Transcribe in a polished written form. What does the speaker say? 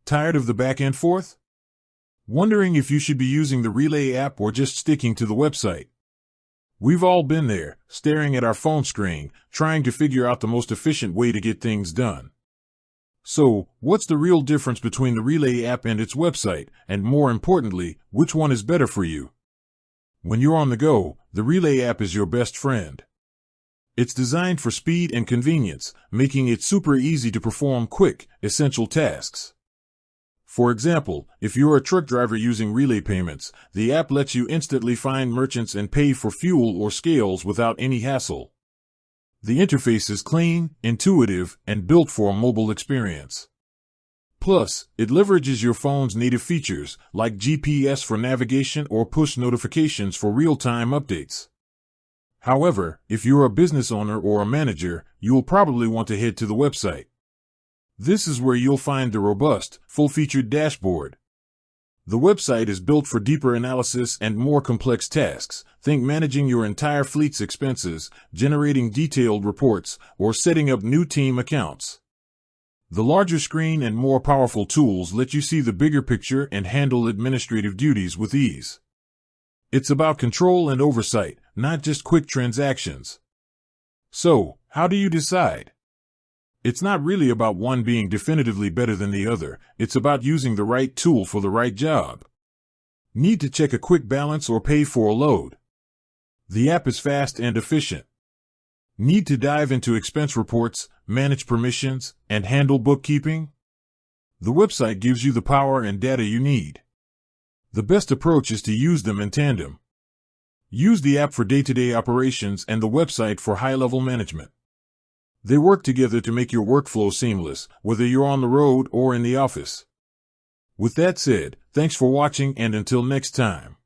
Tired of the back and forth? Wondering if you should be using the Relay app or just sticking to the website? We've all been there, staring at our phone screen, trying to figure out the most efficient way to get things done. So, what's the real difference between the Relay app and its website, and more importantly, which one is better for you? When you're on the go, the Relay app is your best friend. It's designed for speed and convenience, making it super easy to perform quick, essential tasks. For example, if you're a truck driver using Relay payments, the app lets you instantly find merchants and pay for fuel or scales without any hassle. The interface is clean, intuitive, and built for a mobile experience. Plus, it leverages your phone's native features, like GPS for navigation or push notifications for real-time updates. However, if you're a business owner or a manager, you'll probably want to head to the website. This is where you'll find the robust, full-featured dashboard. The website is built for deeper analysis and more complex tasks. Think managing your entire fleet's expenses, generating detailed reports, or setting up new team accounts. The larger screen and more powerful tools let you see the bigger picture and handle administrative duties with ease. It's about control and oversight, not just quick transactions. So, how do you decide? It's not really about one being definitively better than the other, it's about using the right tool for the right job. Need to check a quick balance or pay for a load? The app is fast and efficient. Need to dive into expense reports, manage permissions, and handle bookkeeping? The website gives you the power and data you need. The best approach is to use them in tandem. Use the app for day-to-day operations and the website for high-level management. They work together to make your workflow seamless, whether you're on the road or in the office. With that said, thanks for watching and until next time.